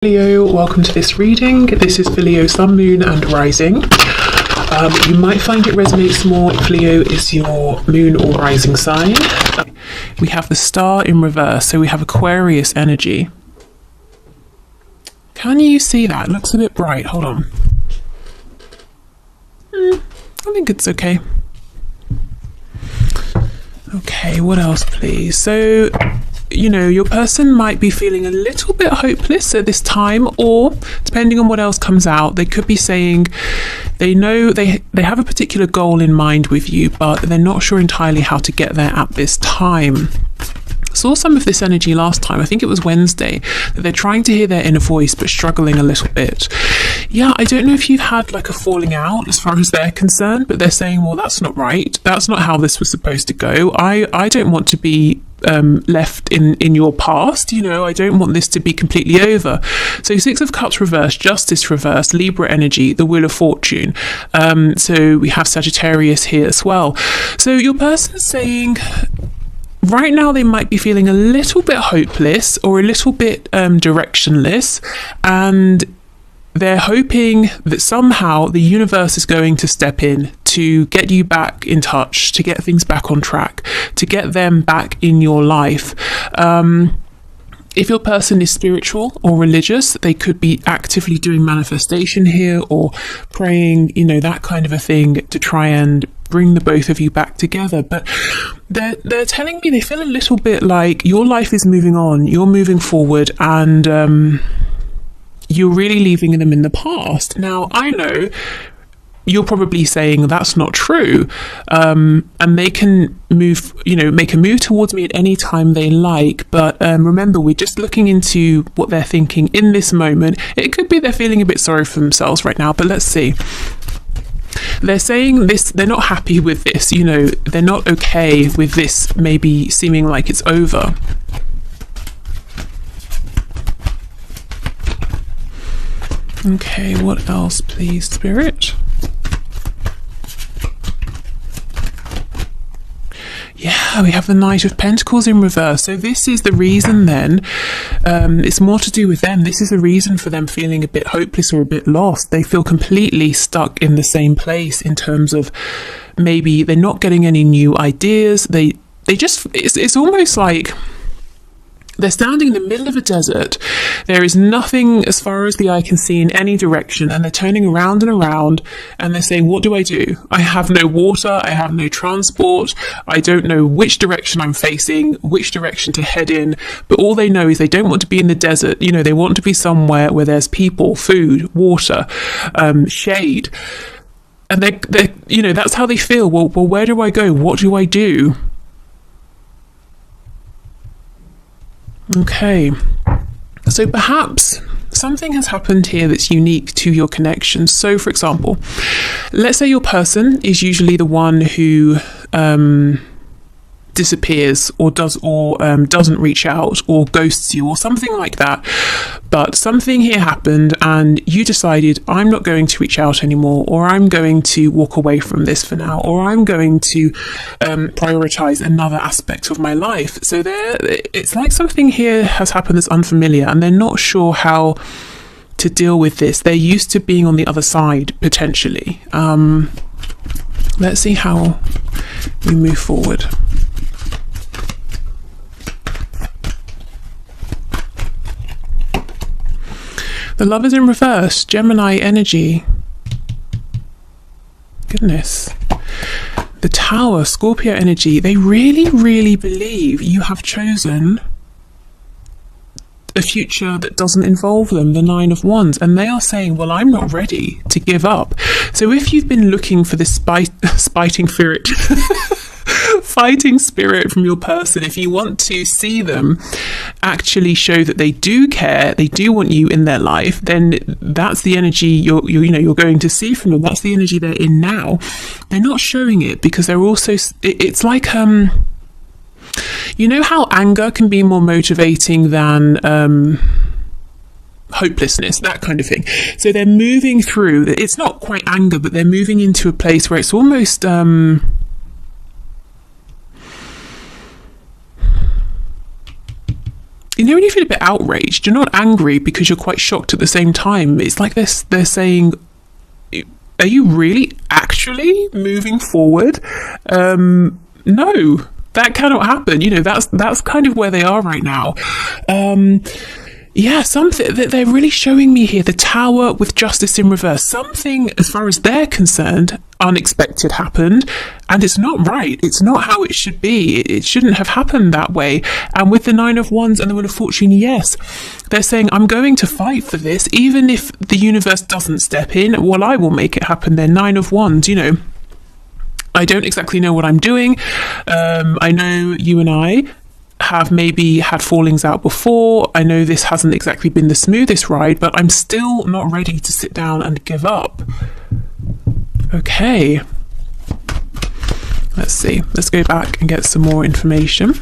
Leo, welcome to this reading. This is for Leo, Sun, Moon and Rising. You might find it resonates more if Leo is your moon or rising sign. We have the star in reverse, so we have Aquarius energy. Can you see that? It looks a bit bright. Hold on. I think it's okay. Okay, what else, please? So, your person might be feeling a little bit hopeless at this time, or depending on what else comes out, they could be saying they know they have a particular goal in mind with you, but they're not sure entirely how to get there at this time. Saw some of this energy last time, I think it was Wednesday, that they're trying to hear their inner voice but struggling a little bit. Yeah, I don't know if you've had like a falling out as far as they're concerned, but they're saying, well, that's not right. That's not how this was supposed to go. I don't want to be left in your past. I don't want this to be completely over. So 6 of Cups reversed, Justice reversed, Libra energy, the Wheel of Fortune. So we have Sagittarius here as well. So your person's saying right now they might be feeling a little bit hopeless or a little bit directionless, and they're hoping that somehow the universe is going to step in to get you back in touch, to get things back on track, to get them back in your life. If your person is spiritual or religious, they could be actively doing manifestation here or praying, that kind of a thing to try and bring the both of you back together. But they're telling me they feel a little bit like your life is moving on, you're moving forward, and you're really leaving them in the past. Now, I know you're probably saying that's not true, and they can move, make a move towards me at any time they like. But remember, we're just looking into what they're thinking in this moment. It could be they're feeling a bit sorry for themselves right now, but let's see. They're saying this, they're not happy with this, they're not okay with this maybe seeming like it's over. Okay, what else, please, Spirit? Yeah, we have the Knight of Pentacles in reverse. So this is the reason then, it's more to do with them. This is the reason for them feeling a bit hopeless or a bit lost. They feel completely stuck in the same place in terms of maybe they're not getting any new ideas. They just, it's almost like they're standing in the middle of a desert. There is nothing as far as the eye can see in any direction, and they're turning around and around, and they're saying, what do? I have no water, I have no transport, I don't know which direction I'm facing, which direction to head in, but all they know is they don't want to be in the desert. They want to be somewhere where there's people, food, water, shade. And they're that's how they feel. Well, where do I go? What do I do? Okay, so perhaps something has happened here that's unique to your connection. So, for example, let's say your person is usually the one who disappears or doesn't reach out or ghosts you or something like that. But something here happened and you decided, I'm not going to reach out anymore, or I'm going to walk away from this for now, or I'm going to prioritize another aspect of my life. So it's like something here has happened that's unfamiliar, and they're not sure how to deal with this. They're used to being on the other side, potentially. Let's see how we move forward. The Lovers in reverse, Gemini energy. Goodness. The Tower, Scorpio energy. They really, really believe you have chosen a future that doesn't involve them, the 9 of Wands. And they are saying, well, I'm not ready to give up. So if you've been looking for this fighting spirit, fighting spirit from your person, if you want to see them actually show that they do care, they do want you in their life, then that's the energy you're going to see from them. That's the energy they're in now. They're not showing it because they're also, it's like how anger can be more motivating than hopelessness, that kind of thing. So they're moving through, it's not quite anger, but they're moving into a place where it's almost you know, when you feel a bit outraged, you're not angry because you're quite shocked at the same time. It's like they're saying, are you really actually moving forward? No, that cannot happen. You know, that's kind of where they are right now. Yeah, something that they're really showing me here, the Tower with Justice in reverse. Something, as far as they're concerned, unexpected happened, and it's not right. It's not how it should be. It shouldn't have happened that way. And with the Nine of Wands and the Wheel of Fortune, yes, they're saying, I'm going to fight for this, even if the universe doesn't step in. Well, I will make it happen. They're Nine of Wands, you know. I don't exactly know what I'm doing. I know you and I have maybe had fallings out before. I know this hasn't exactly been the smoothest ride, but I'm still not ready to sit down and give up. Okay. Let's see. Let's go back and get some more information.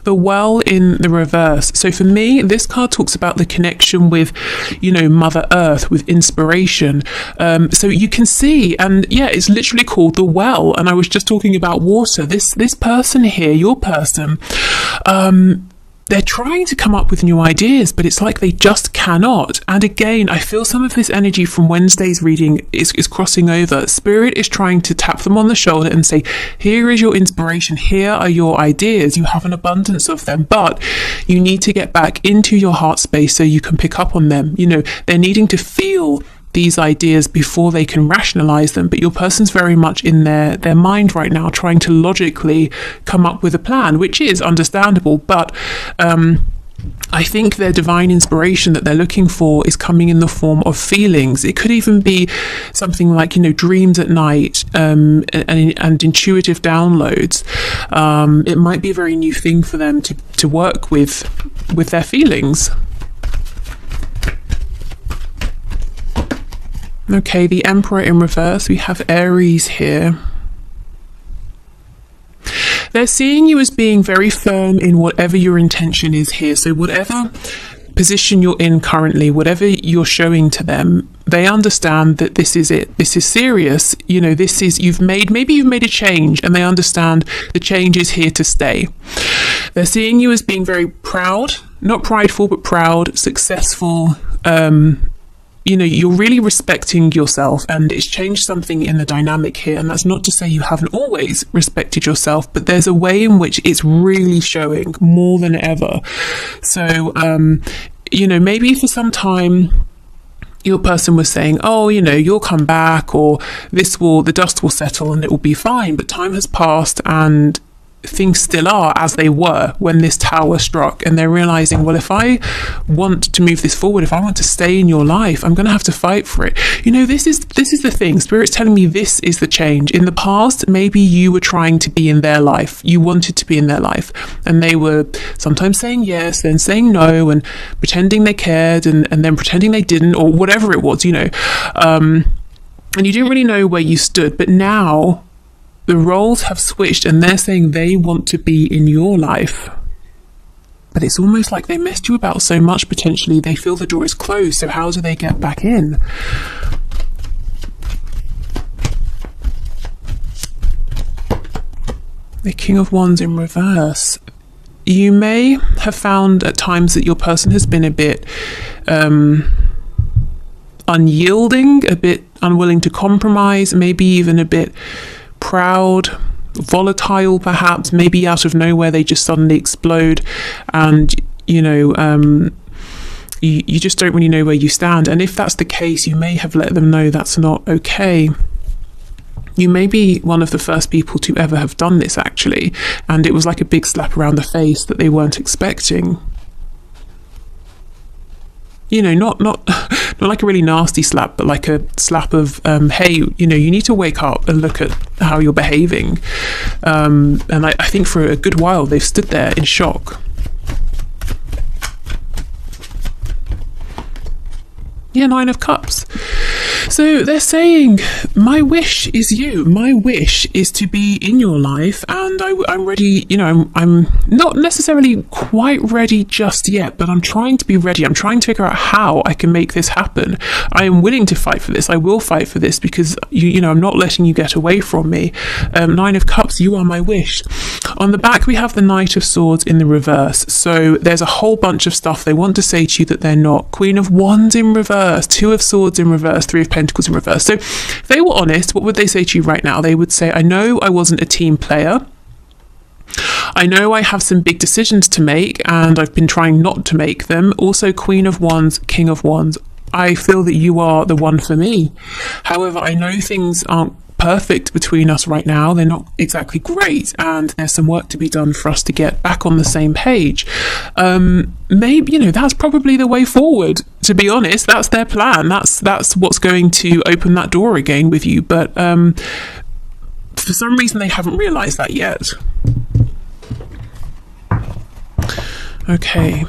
The Well in the reverse. So for me, this card talks about the connection with, you know, Mother Earth, with inspiration. So you can see, and yeah, it's literally called the Well. And I was just talking about water. This person here, your person, they're trying to come up with new ideas, but it's like they just cannot. And again, I feel some of this energy from Wednesday's reading is crossing over. Spirit is trying to tap them on the shoulder and say, here is your inspiration. Here are your ideas. You have an abundance of them, but you need to get back into your heart space so you can pick up on them. You know, they're needing to feel these ideas before they can rationalize them, but your person's very much in their mind right now, trying to logically come up with a plan, which is understandable, but I think their divine inspiration that they're looking for is coming in the form of feelings. It could even be something like, you know, dreams at night, and intuitive downloads. It might be a very new thing for them to work with their feelings. Okay, the Emperor in reverse. We have Aries here. They're seeing you as being very firm in whatever your intention is here. So whatever position you're in currently, whatever you're showing to them, they understand that this is it. This is serious. You know, this is, maybe you've made a change, and they understand the change is here to stay. They're seeing you as being very proud, not prideful, but proud, successful, you know, you're really respecting yourself, and it's changed something in the dynamic here. And that's not to say you haven't always respected yourself, but there's a way in which it's really showing more than ever. So, you know, maybe for some time your person was saying, oh, you know, you'll come back, or the dust will settle and it will be fine. But time has passed and things still are as they were when this tower struck, and they're realizing, well, if I want to move this forward, if I want to stay in your life, I'm going to have to fight for it. You know, this is the thing. Spirit's telling me this is the change. In the past, maybe you were trying to be in their life, you wanted to be in their life, and they were sometimes saying yes, then saying no, and pretending they cared, and then pretending they didn't, or whatever it was, you know, and you didn't really know where you stood. But now the roles have switched, and they're saying they want to be in your life. But it's almost like they messed you about so much, potentially, they feel the door is closed. So how do they get back in? The King of Wands in reverse. You may have found at times that your person has been a bit unyielding, a bit unwilling to compromise, maybe even a bit proud, volatile, perhaps. Maybe out of nowhere they just suddenly explode, and you know, you just don't really know where you stand. And if that's the case, you may have let them know that's not okay. You may be one of the first people to ever have done this, actually, and it was like a big slap around the face that they weren't expecting. You know, not like a really nasty slap, but like a slap of, hey, you know, you need to wake up and look at how you're behaving. And I think for a good while they've stood there in shock. Yeah, Nine of Cups. So they're saying, my wish is you. My wish is to be in your life, and I'm ready. You know, I'm not necessarily quite ready just yet, but I'm trying to be ready. I'm trying to figure out how I can make this happen. I am willing to fight for this. I will fight for this because you know, I'm not letting you get away from me. Nine of Cups, you are my wish. On the back, we have the Knight of Swords in the reverse. So there's a whole bunch of stuff they want to say to you that they're not. Queen of Wands in reverse, Two of Swords in reverse, Three of Pentacles in reverse. So if they were honest, what would they say to you right now? They would say, I know I wasn't a team player. I know I have some big decisions to make, and I've been trying not to make them. Also, Queen of Wands, King of Wands. I feel that you are the one for me. However, I know things aren't perfect between us right now. They're not exactly great, and there's some work to be done for us to get back on the same page. Maybe, you know, that's probably the way forward, to be honest. That's their plan. That's what's going to open that door again with you. But for some reason, they haven't realized that yet. Okay.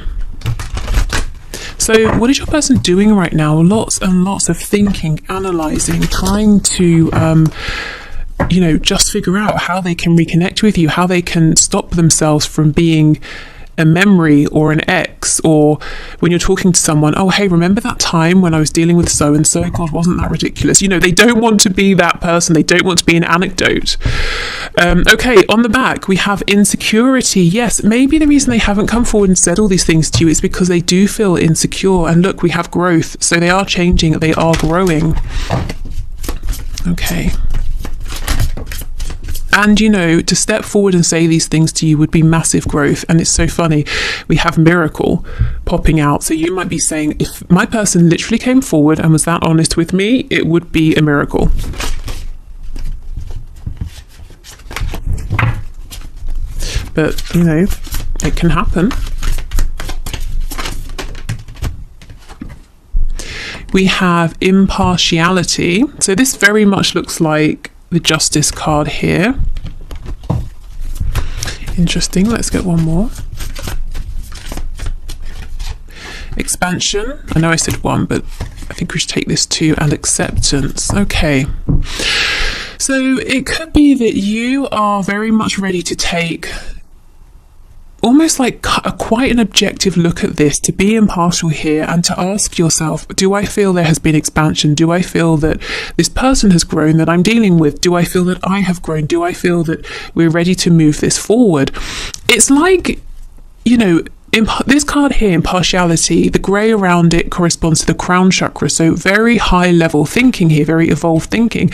So what is your person doing right now? Lots and lots of thinking, analysing, trying to, you know, just figure out how they can reconnect with you, how they can stop themselves from being a memory or an ex, or when you're talking to someone, oh, hey, remember that time when I was dealing with so-and-so? God, wasn't that ridiculous? You know, they don't want to be that person. They don't want to be an anecdote. Okay, on the back, we have insecurity. Yes, maybe the reason they haven't come forward and said all these things to you is because they do feel insecure. And look, we have growth. So they are changing. They are growing. Okay. And, you know, to step forward and say these things to you would be massive growth. And it's so funny. We have miracle popping out. So you might be saying, if my person literally came forward and was that honest with me, it would be a miracle. But, you know, it can happen. We have impartiality. So this very much looks like the Justice card here. Interesting. Let's get one more. Expansion. I know I said one, but I think we should take this two. And acceptance. Okay. So it could be that you are very much ready to take almost like quite an objective look at this, to be impartial here and to ask yourself, do I feel there has been expansion? Do I feel that this person has grown that I'm dealing with? Do I feel that I have grown? Do I feel that we're ready to move this forward? It's like, you know, this card here, impartiality, the grey around it corresponds to the crown chakra. So very high level thinking here, very evolved thinking.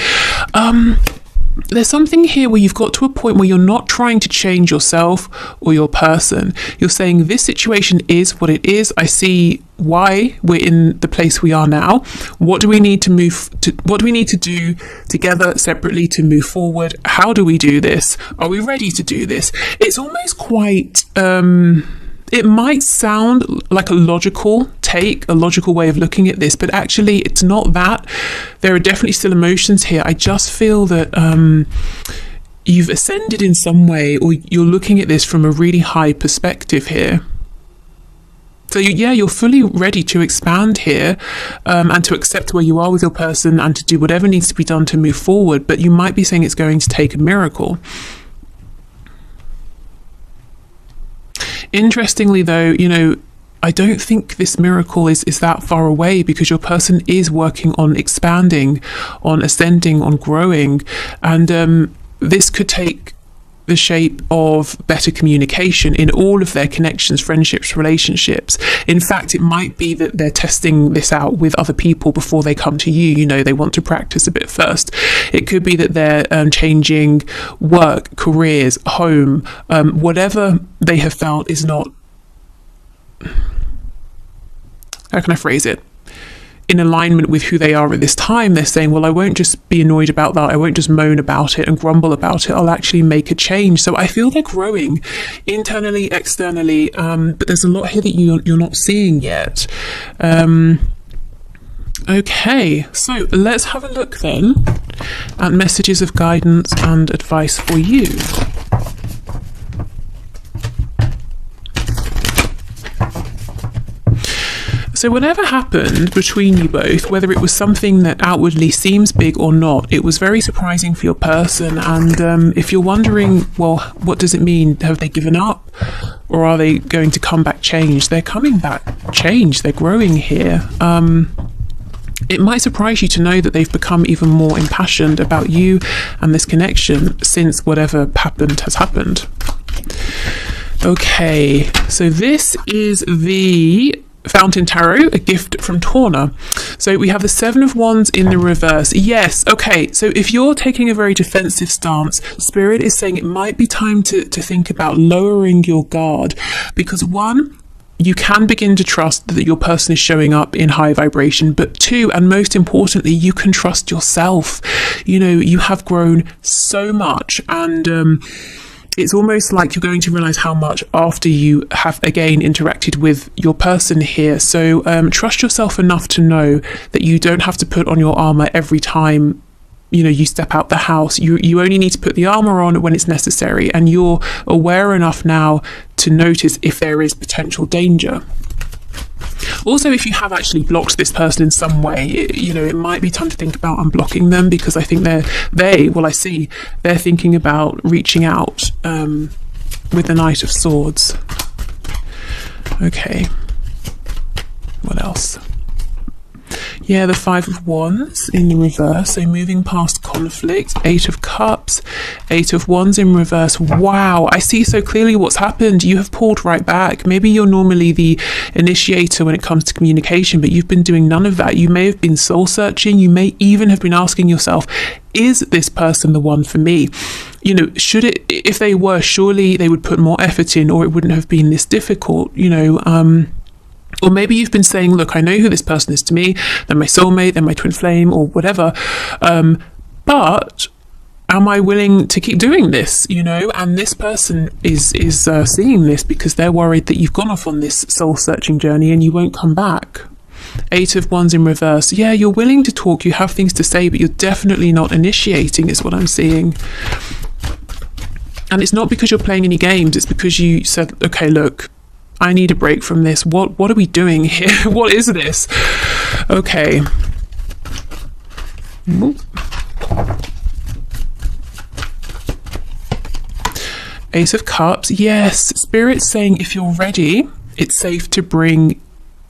There's something here where you've got to a point where you're not trying to change yourself or your person. You're saying this situation is what it is. I see why we're in the place we are now. What do we need to what do we need to do together, separately, to move forward? How do we do this? Are we ready to do this? It's almost quite it might sound like a logical take, a logical way of looking at this, but actually it's not that. There are definitely still emotions here. I just feel that you've ascended in some way, or you're looking at this from a really high perspective here. So you're fully ready to expand here, and to accept where you are with your person and to do whatever needs to be done to move forward. But you might be saying it's going to take a miracle. Interestingly, though, you know, I don't think this miracle is that far away, because your person is working on expanding, on ascending, on growing. And this could take the shape of better communication in all of their connections, friendships, relationships. In fact, it might be that they're testing this out with other people before they come to you. You know, they want to practice a bit first. It could be that they're changing work, careers, home, whatever they have felt is not, how can I phrase it, in alignment with who they are at this time. They're saying, well, I won't just be annoyed about that. I won't just moan about it and grumble about it. I'll actually make a change. So I feel they're growing internally, externally, but there's a lot here that you're not seeing yet. Okay, so let's have a look then at messages of guidance and advice for you. So whatever happened between you both, whether it was something that outwardly seems big or not, it was very surprising for your person. And if you're wondering, well, what does it mean? Have they given up? Or are they going to come back changed? They're coming back changed. They're growing here. It might surprise you to know that they've become even more impassioned about you and this connection since whatever happened has happened. Okay, so this is the Fountain Tarot, a gift from Torna. So we have the Seven of Wands in the reverse. Yes, okay, so if you're taking a very defensive stance, Spirit is saying it might be time to think about lowering your guard, because one, you can begin to trust that your person is showing up in high vibration, but two, and most importantly, you can trust yourself. You know, you have grown so much, and it's almost like you're going to realize how much after you have again interacted with your person here. So trust yourself enough to know that you don't have to put on your armor every time you step out the house. You only need to put the armor on when it's necessary, and you're aware enough now to notice if there is potential danger. Also, if you have actually blocked this person in some way, it might be time to think about unblocking them, because I think they're thinking about reaching out with the Knight of Swords. Okay, what else? Yeah, the Five of Wands in the reverse, so moving past conflict. Eight of Cups, Eight of Wands in reverse. Wow, I see so clearly what's happened. You have pulled right back. Maybe you're normally the initiator when it comes to communication, but you've been doing none of that. You may have been soul searching. You may even have been asking yourself, is this person the one for me? If they were, surely they would put more effort in, or it wouldn't have been this difficult, Or maybe you've been saying, look, I know who this person is to me, they're my soulmate, they're my twin flame, or whatever. But am I willing to keep doing this? And this person is seeing this because they're worried that you've gone off on this soul searching journey and you won't come back. Eight of Wands in reverse. Yeah, you're willing to talk, you have things to say, but you're definitely not initiating, is what I'm seeing. And it's not because you're playing any games, it's because you said, okay, look, I need a break from this. What are we doing here? What is this? Okay. Ace of Cups. Yes, Spirit's saying if you're ready, it's safe to bring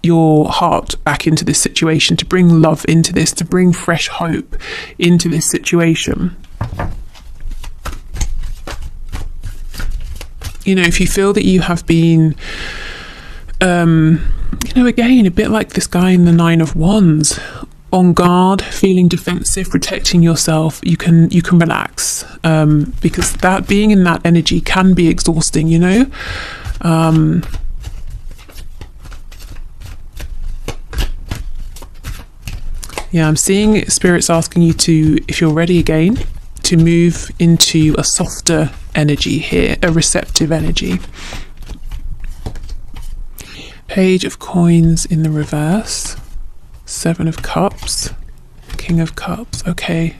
your heart back into this situation, to bring love into this, to bring fresh hope into this situation. If you feel that you have been, again, a bit like this guy in the Nine of Wands, on guard, feeling defensive, protecting yourself, you can relax, because that being in that energy can be exhausting, Yeah, I'm seeing Spirit's asking you to, if you're ready again, to move into a softer energy here, a receptive energy. Page of Coins in the reverse, Seven of Cups, King of Cups. Okay.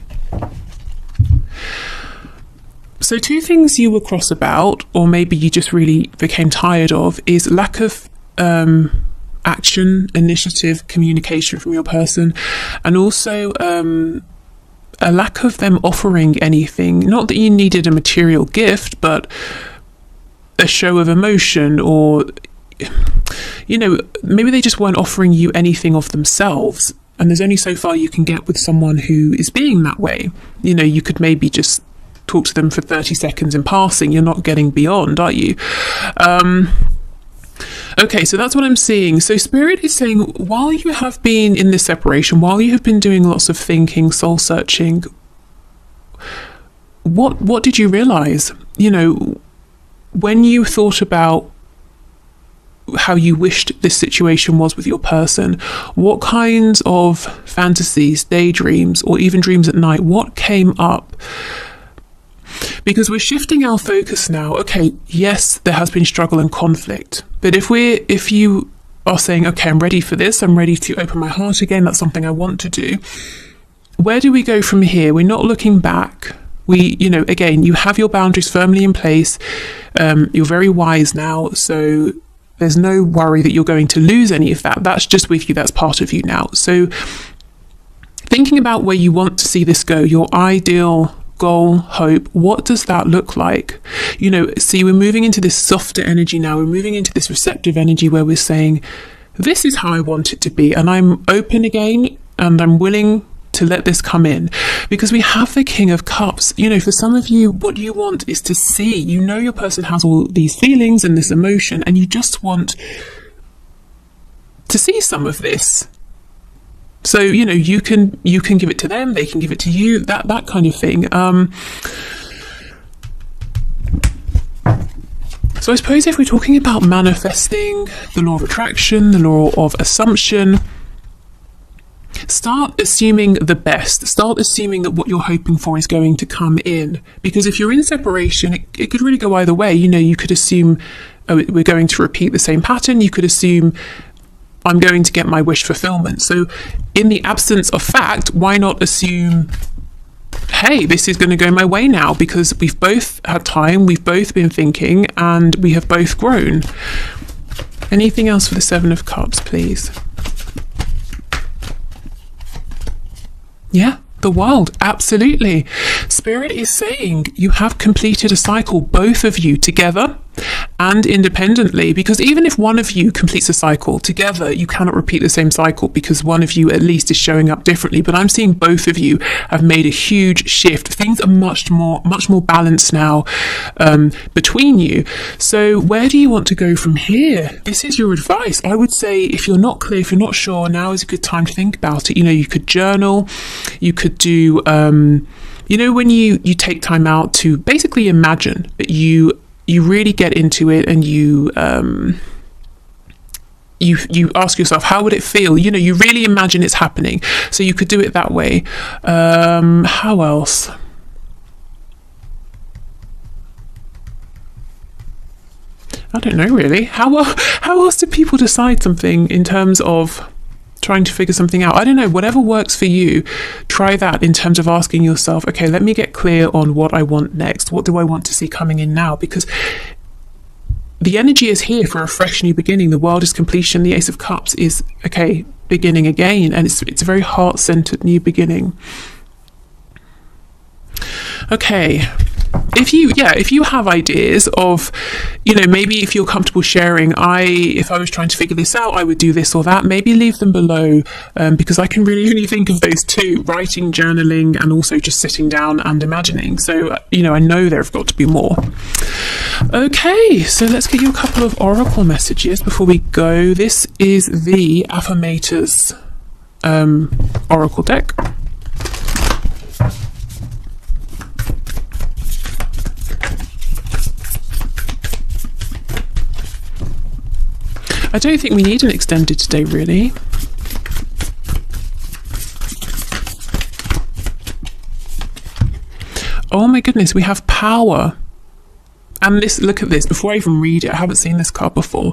So two things you were cross about, or maybe you just really became tired of, is lack of action, initiative, communication from your person, and also a lack of them offering anything. Not that you needed a material gift, but a show of emotion, or maybe they just weren't offering you anything of themselves, and there's only so far you can get with someone who is being that way. You could maybe just talk to them for 30 seconds in passing. You're not getting beyond, are you? Okay, so that's what I'm seeing. So Spirit is saying, while you have been in this separation, while you have been doing lots of thinking, soul searching, what did you realize? When you thought about how you wished this situation was with your person, what kinds of fantasies, daydreams, or even dreams at night, what came up? Because we're shifting our focus now. Okay, yes, there has been struggle and conflict, but if you are saying, okay, I'm ready for this, I'm ready to open my heart again, that's something I want to do, where do we go from here? We're not looking back. Again, you have your boundaries firmly in place. You're very wise now, so There's no worry that you're going to lose any of that. That's just with you. That's part of you now. So thinking about where you want to see this go, your ideal goal, hope, what does that look like? You know, see, we're moving into this softer energy now. We're moving into this receptive energy where we're saying, this is how I want it to be. And I'm open again, and I'm willing to let this come in, because we have the King of Cups. You know, for some of you, what you want is to see, you know, your person has all these feelings and this emotion, and you just want to see some of this. So, you know, you can give it to them, they can give it to you, that kind of thing. So I suppose if we're talking about manifesting, the law of attraction, the law of assumption, start assuming the best. Start assuming that what you're hoping for is going to come in. Because if you're in separation, it could really go either way. You know, you could assume, oh, we're going to repeat the same pattern. You could assume, I'm going to get my wish fulfillment. So in the absence of fact, why not assume, hey, this is going to go my way now, because we've both had time, we've both been thinking, and we have both grown. Anything else for the Seven of Cups, please? Yeah, the World, absolutely. Spirit is saying you have completed a cycle, both of you together and independently, because even if one of you completes a cycle together, you cannot repeat the same cycle, because one of you at least is showing up differently. But I'm seeing both of you have made a huge shift. Things are much more balanced now between you. So where do you want to go from here? This is your advice. I would say, if you're not clear, if you're not sure, now is a good time to think about it. You know, you could journal, you could do you know, when you take time out to basically imagine that you really get into it, and you ask yourself, how would it feel? You know, you really imagine it's happening. So you could do it that way. How else? I don't know, really. How else do people decide something in terms of trying to figure something out? I don't know, whatever works for you, try that in terms of asking yourself, okay, let me get clear on what I want next. What do I want to see coming in now? Because the energy is here for a fresh new beginning. The World is completion. The Ace of Cups is, okay, beginning again. And it's a very heart-centered new beginning. Okay. If you have ideas of, you know, maybe if you're comfortable sharing, if I was trying to figure this out, I would do this or that, maybe leave them below, because I can really only think of those two: writing, journaling, and also just sitting down and imagining. So, you know, I know there have got to be more. Okay, so let's get you a couple of oracle messages before we go. This is the Affirmators oracle deck. I don't think we need an extended today, really. Oh my goodness, we have power. And this, look at this, before I even read it, I haven't seen this card before.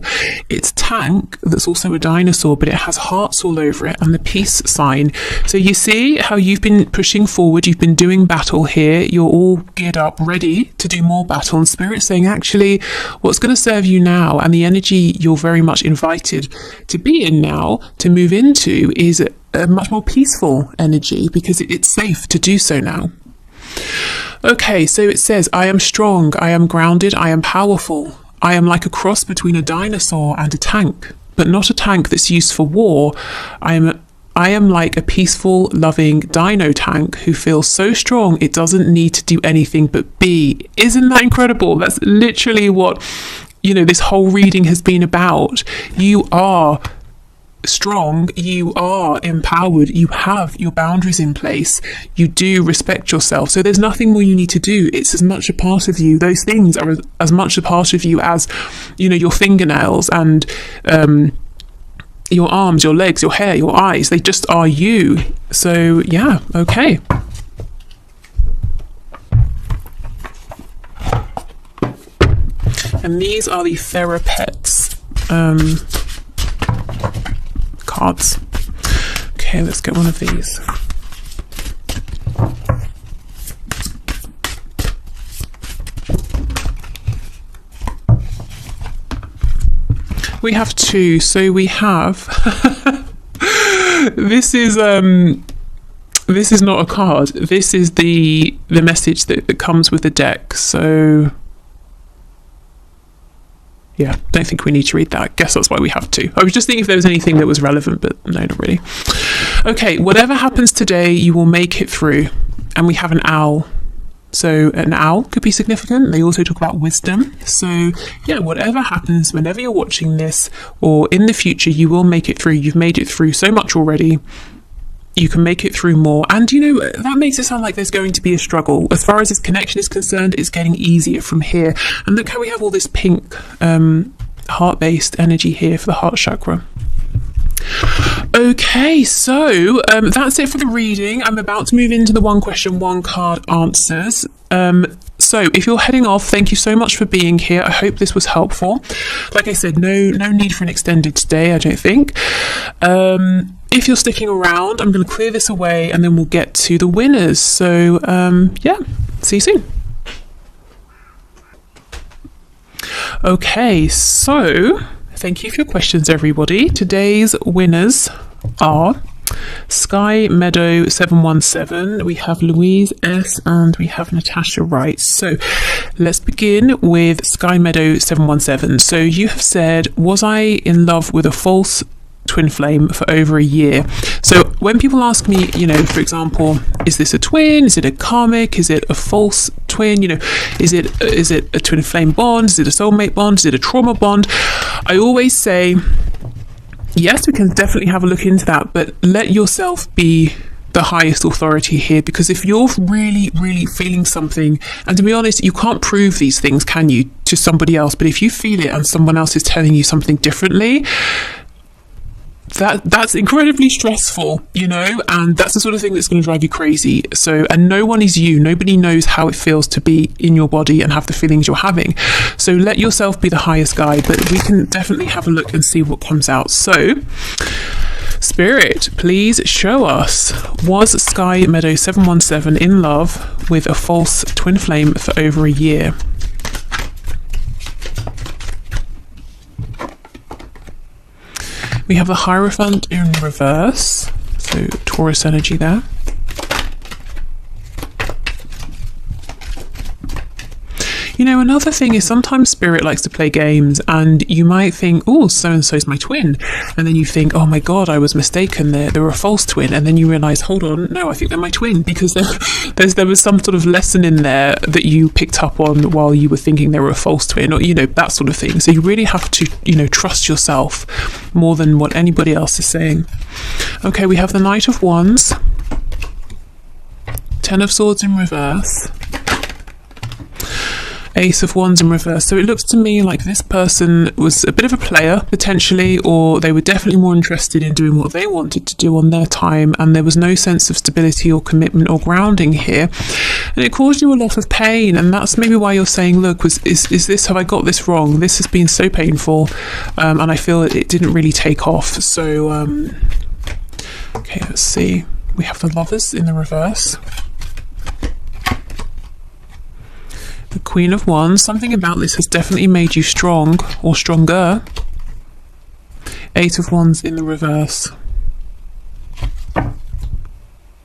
It's tank, that's also a dinosaur, but it has hearts all over it, and the peace sign. So you see how you've been pushing forward, you've been doing battle here, you're all geared up, ready to do more battle, and Spirit's saying, actually, what's going to serve you now, and the energy you're very much invited to be in now, to move into, is a much more peaceful energy, because it's safe to do so now. Okay, so it says, I am strong, I am grounded, I am powerful. I am like a cross between a dinosaur and a tank, but not a tank that's used for war. I am like a peaceful, loving dino tank who feels so strong it doesn't need to do anything but be. Isn't that incredible? That's literally what, you know, this whole reading has been about. You are strong, you are empowered, you have your boundaries in place, you do respect yourself, so there's nothing more you need to do. It's as much a part of you, those things are as much a part of you as, you know, your fingernails and your arms, your legs, your hair, your eyes. They just are you. So yeah, okay. And these are the Therapets cards. Okay, let's get one of these. We have two. So we have this is not a card. This is the message that comes with the deck. So yeah, don't think we need to read that. I guess that's why we have two. I was just thinking if there was anything that was relevant, but no, not really. Okay, whatever happens today, you will make it through. And we have an owl. So an owl could be significant. They also talk about wisdom. So yeah, whatever happens, whenever you're watching this or in the future, you will make it through. You've made it through so much already. You can make it through more. And that makes it sound like there's going to be a struggle. As far as this connection is concerned, it's getting easier from here. And look how we have all this pink heart-based energy here for the heart chakra. Okay, so that's it for the reading. I'm about to move into the one question, one card answers. So if you're heading off, thank you so much for being here. I hope this was helpful. Like I said, no need for an extended stay, I don't think. If you're sticking around, I'm going to clear this away and then we'll get to the winners. So yeah, see you soon. Okay, so thank you for your questions, everybody. Today's winners are Sky Meadow 717, we have Louise S, and we have Natasha Wright. So let's begin with Sky Meadow 717. So you have said, was I in love with a false twin flame for over a year? So when people ask me, for example, is this a twin? Is it a karmic? Is it a false twin? Is it a twin flame bond? Is it a soulmate bond? Is it a trauma bond? I always say, yes, we can definitely have a look into that, but let yourself be the highest authority here, because if you're really, really feeling something, and to be honest, you can't prove these things, can you, to somebody else, but if you feel it and someone else is telling you something differently, that's incredibly stressful, and that's the sort of thing that's going to drive you crazy. So, and no one is you. Nobody knows how it feels to be in your body and have the feelings you're having. So let yourself be the highest guide, but we can definitely have a look and see what comes out. So Spirit, please show us, was Sky Meadow 717 in love with a false twin flame for over a year? We have the Hierophant in reverse, so Taurus energy there. Another thing is sometimes Spirit likes to play games, and you might think, oh, so-and-so's my twin. And then you think, oh my God, I was mistaken. They're a false twin. And then you realise, hold on, no, I think they're my twin, because there was some sort of lesson in there that you picked up on while you were thinking they were a false twin, or, that sort of thing. So you really have to, trust yourself more than what anybody else is saying. Okay, we have the Knight of Wands, Ten of Swords in reverse, Ace of Wands in reverse. So it looks to me like this person was a bit of a player, potentially, or they were definitely more interested in doing what they wanted to do on their time, and there was no sense of stability or commitment or grounding here, and it caused you a lot of pain. And that's maybe why you're saying, look, is this, have I got this wrong? This has been so painful, and I feel it didn't really take off. So okay, let's see, we have the Lovers in the reverse, the Queen of Wands. Something about this has definitely made you strong or stronger. Eight of Wands in the reverse.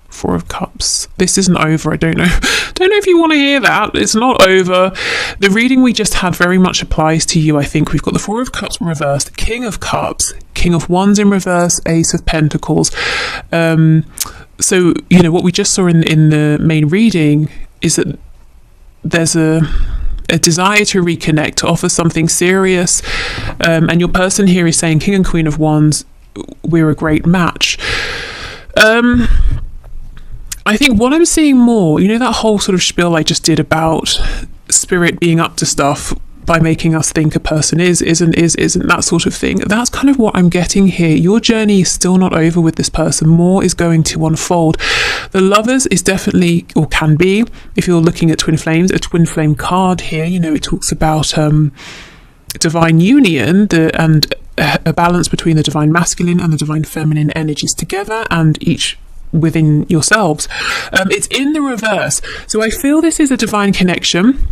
Four of Cups. This isn't over. I don't know if you want to hear that. It's not over. The reading we just had very much applies to you, I think. We've got the Four of Cups reversed, King of Cups, King of Wands in reverse, Ace of Pentacles. So, what we just saw in the main reading is that there's a desire to reconnect, to offer something serious, and your person here is saying, King and Queen of Wands, we're a great match. I think what I'm seeing more, that whole sort of spiel I just did about Spirit being up to stuff by making us think a person isn't, that sort of thing. That's kind of what I'm getting here. Your journey is still not over with this person. More is going to unfold. The Lovers is definitely, or can be, if you're looking at twin flames, a twin flame card here. It talks about divine union and a balance between the divine masculine and the divine feminine energies together, and each within yourselves. It's in the reverse. So I feel this is a divine connection.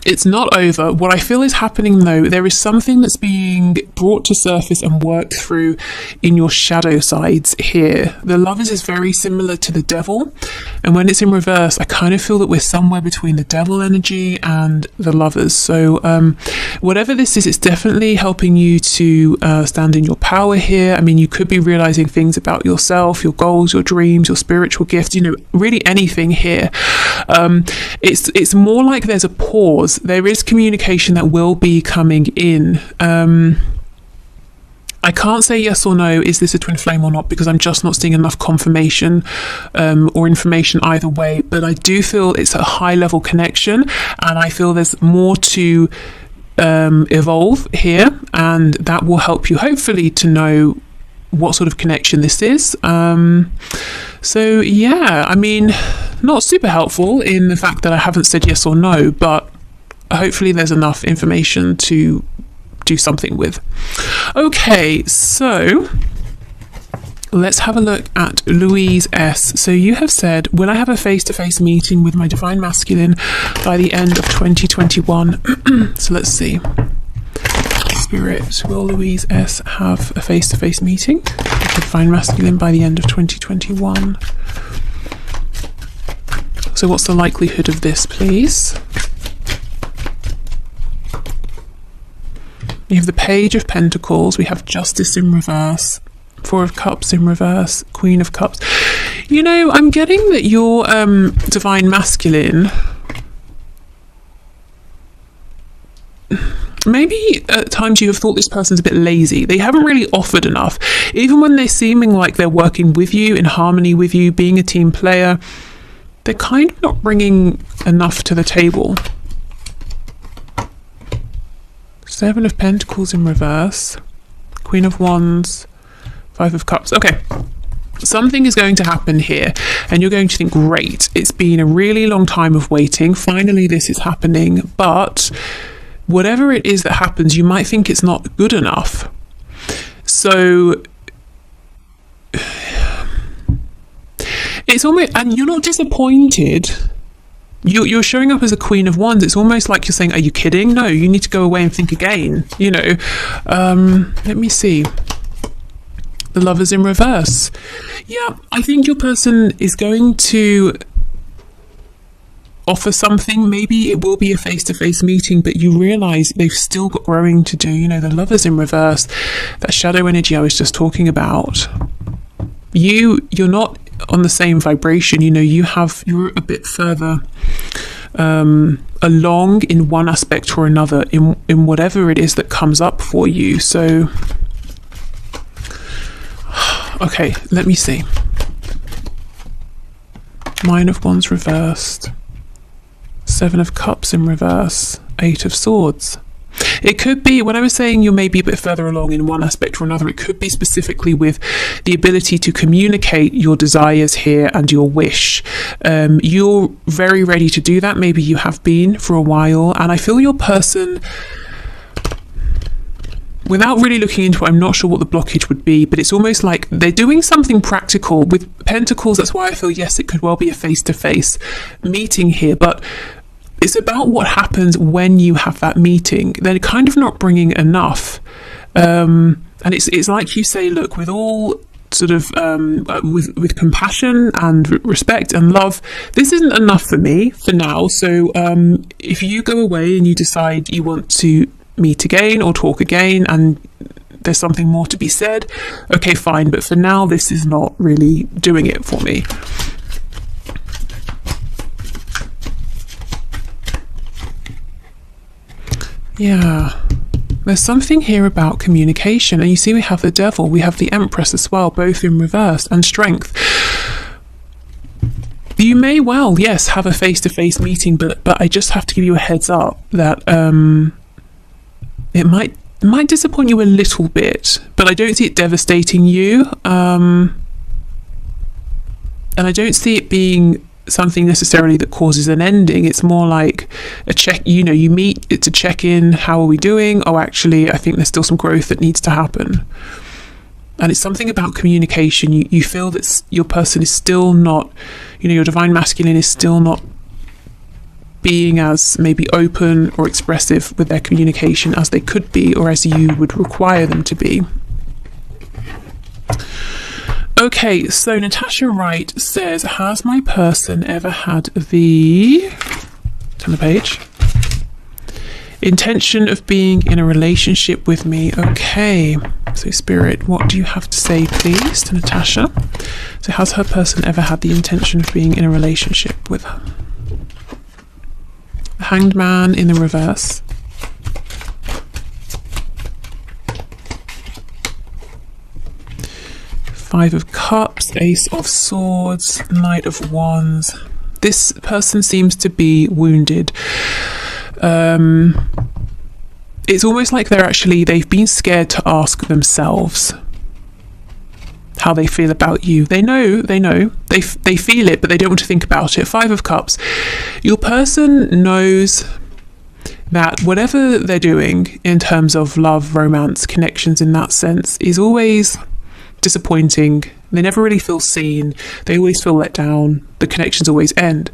It's not over. What I feel is happening though, there is something that's being brought to surface and worked through in your shadow sides here. The Lovers is very similar to the Devil, and when it's in reverse, I kind of feel that we're somewhere between the Devil energy and the Lovers. So whatever this is, it's definitely helping you to stand in your power here. I mean, you could be realizing things about yourself, your goals, your dreams, your spiritual gifts, you know, really anything here. It's more like there's a pause. There is communication that will be coming in. I can't say yes or no, is this a twin flame or not, because I'm just not seeing enough confirmation or information either way. But I do feel it's a high level connection, and I feel there's more to evolve here, and that will help you hopefully to know what sort of connection this is. So yeah, I mean, not super helpful in the fact that I haven't said yes or no, but hopefully there's enough information to do something with. Okay, so let's have a look at Louise S. So you have said, will I have a face-to-face meeting with my divine masculine by the end of 2021? So let's see. Spirit, will Louise S have a face-to-face meeting with the divine masculine by the end of 2021? So what's the likelihood of this, please? We have the Page of Pentacles, we have Justice in reverse, Four of Cups in reverse, Queen of Cups. You know, I'm getting that your divine masculine, maybe at times you have thought this person's a bit lazy. They haven't really offered enough. Even when they're seeming like they're working with you, in harmony with you, being a team player, they're kind of not bringing enough to the table. Seven of Pentacles in reverse, Queen of Wands, Five of Cups. Okay, something is going to happen here, and you're going to think, great, it's been a really long time of waiting. Finally, this is happening. But whatever it is that happens, you might think it's not good enough. So it's almost, and you're not disappointed. You're showing up as a Queen of Wands. It's almost like you're saying, are you kidding? No, you need to go away and think again, you know. Let me see. The Lovers in reverse. Yeah, I think your person is going to offer something. Maybe it will be a face-to-face meeting, but you realize they've still got growing to do. You know, the Lovers in reverse, that shadow energy I was just talking about. You're not on the same vibration. You know, you're a bit further along in one aspect or another in whatever it is that comes up for you. So okay, let me see. Nine of Wands reversed, Seven of Cups in reverse, Eight of Swords. It could be, when I was saying you may be a bit further along in one aspect or another, it could be specifically with the ability to communicate your desires here and your wish. You're very ready to do that. Maybe you have been for a while, and I feel your person, without really looking into it, I'm not sure what the blockage would be, but it's almost like they're doing something practical with Pentacles. That's why I feel, yes, it could well be a face-to-face meeting here, but it's about what happens when you have that meeting. They're kind of not bringing enough. And it's like you say, look, with all sort of, with compassion and respect and love, this isn't enough for me for now. So if you go away and you decide you want to meet again or talk again and there's something more to be said, okay, fine. But for now, this is not really doing it for me. Yeah, there's something here about communication. And you see we have the Devil, we have the Empress as well, both in reverse, and Strength. You may well, yes, have a face-to-face meeting, but I just have to give you a heads up that it might disappoint you a little bit, but I don't see it devastating you. And I don't see it being something necessarily that causes an ending. It's more like a check, you know, you meet, it's a check-in, how are we doing? Oh, actually, I think there's still some growth that needs to happen. And it's something about communication. You feel that your person is still not, you know, your divine masculine is still not being as maybe open or expressive with their communication as they could be, or as you would require them to be. Okay, so Natasha Wright says, has my person ever had the, turn the page, intention of being in a relationship with me? Okay, so Spirit, what do you have to say, please, to Natasha? So has her person ever had the intention of being in a relationship with her? The Hanged Man in the reverse. Five of Cups, Ace of Swords, Knight of Wands. This person seems to be wounded. It's almost like they've been scared to ask themselves how they feel about you. They know, they feel it, but they don't want to think about it. Five of Cups. Your person knows that whatever they're doing in terms of love, romance, connections in that sense is always disappointing. They never really feel seen. They always feel let down. The connections always end.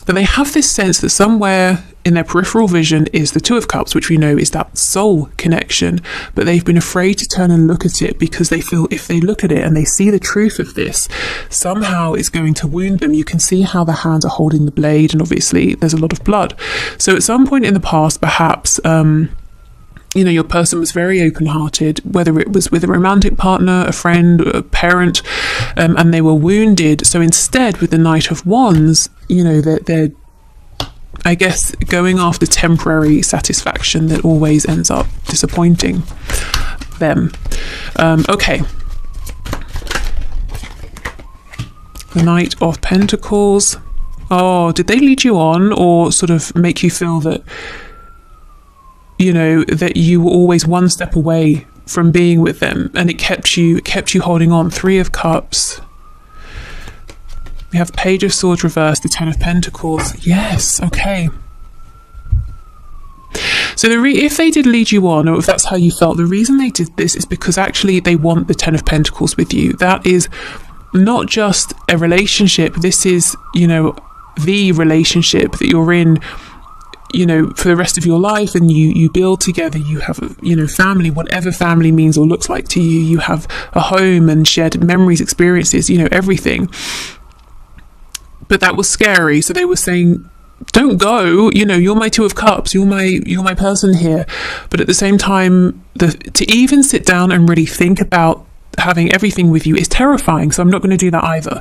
But they have this sense that somewhere in their peripheral vision is the Two of Cups, which we know is that soul connection. But they've been afraid to turn and look at it because they feel if they look at it and they see the truth of this, somehow it's going to wound them. You can see how the hands are holding the blade, and obviously there's a lot of blood. So at some point in the past, perhaps, your person was very open-hearted, whether it was with a romantic partner, a friend, a parent, and they were wounded. So instead, with the Knight of Wands, they're I guess, going after temporary satisfaction that always ends up disappointing them. Okay. The Knight of Pentacles. Oh, did they lead you on or sort of make you feel that, that you were always one step away from being with them, and it kept you holding on? Three of Cups. We have Page of Swords reversed, the Ten of Pentacles. Yes, okay. So if they did lead you on, or if that's how you felt, the reason they did this is because actually they want the Ten of Pentacles with you. That is not just a relationship. This is, the relationship that you're in, for the rest of your life, and you build together. You have, family, whatever family means or looks like to you. You have a home and shared memories, experiences, everything. But that was scary. So they were saying, don't go, you're my Two of Cups, you're my person here. But at the same time, to even sit down and really think about having everything with you is terrifying. So I'm not going to do that either.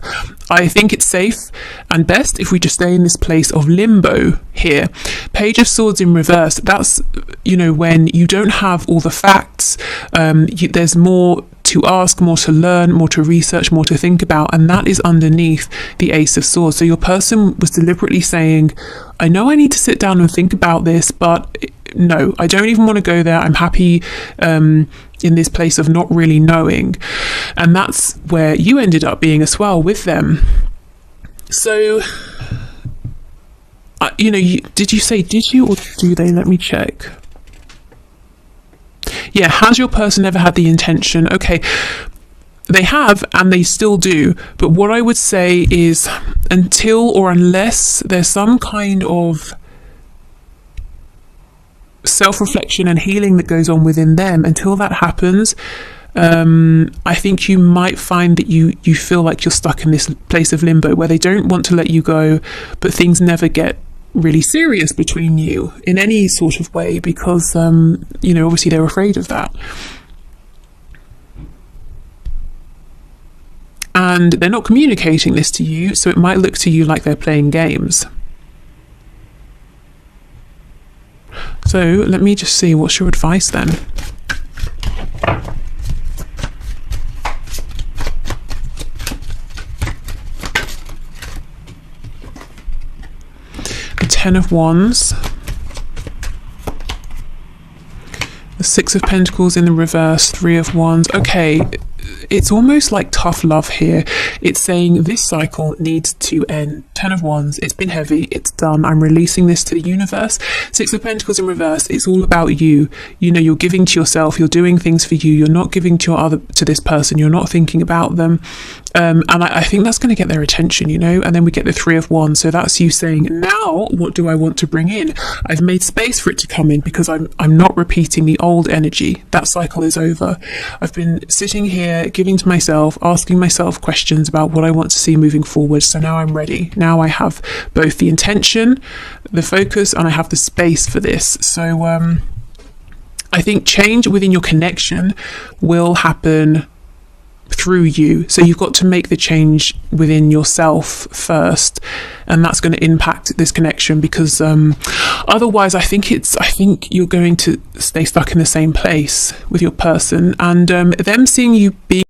I think it's safe and best if we just stay in this place of limbo here. Page of Swords in reverse. That's, when you don't have all the facts, there's more to ask, more to learn, more to research, more to think about, and that is underneath the Ace of Swords. So your person was deliberately saying, I know I need to sit down and think about this, but no, I don't even want to go there. I'm happy in this place of not really knowing. And that's where you ended up being as well with them. So, did you or do they? Let me check. Yeah, has your person ever had the intention? Okay, they have, and they still do. But what I would say is, until or unless there's some kind of self-reflection and healing that goes on within them, until that happens, I think you might find that you feel like you're stuck in this place of limbo where they don't want to let you go, but things never get really serious between you in any sort of way because obviously they're afraid of that, and they're not communicating this to you, so it might look to you like they're playing games. So let me just see, what's your advice then? Ten of Wands, the Six of Pentacles in the reverse, Three of Wands. Okay, it's almost like tough love here. It's saying this cycle needs to end. Ten of Wands, it's been heavy, it's done, I'm releasing this to the universe. Six of Pentacles in reverse, it's all about you. You're giving to yourself, you're doing things for you, you're not giving to this person, you're not thinking about them. And I think that's going to get their attention, you know. And then we get the 3 of Wands, so that's you saying, now what do I want to bring in? I've made space for it to come in because I'm not repeating the old energy. That cycle is over. I've been sitting here giving to myself, asking myself questions about what I want to see moving forward. So now I'm ready. Now I have both the intention, the focus, and I have the space for this. So I think change within your connection will happen through you. So you've got to make the change within yourself first, and that's going to impact this connection, because otherwise I think you're going to stay stuck in the same place with your person, and them seeing you being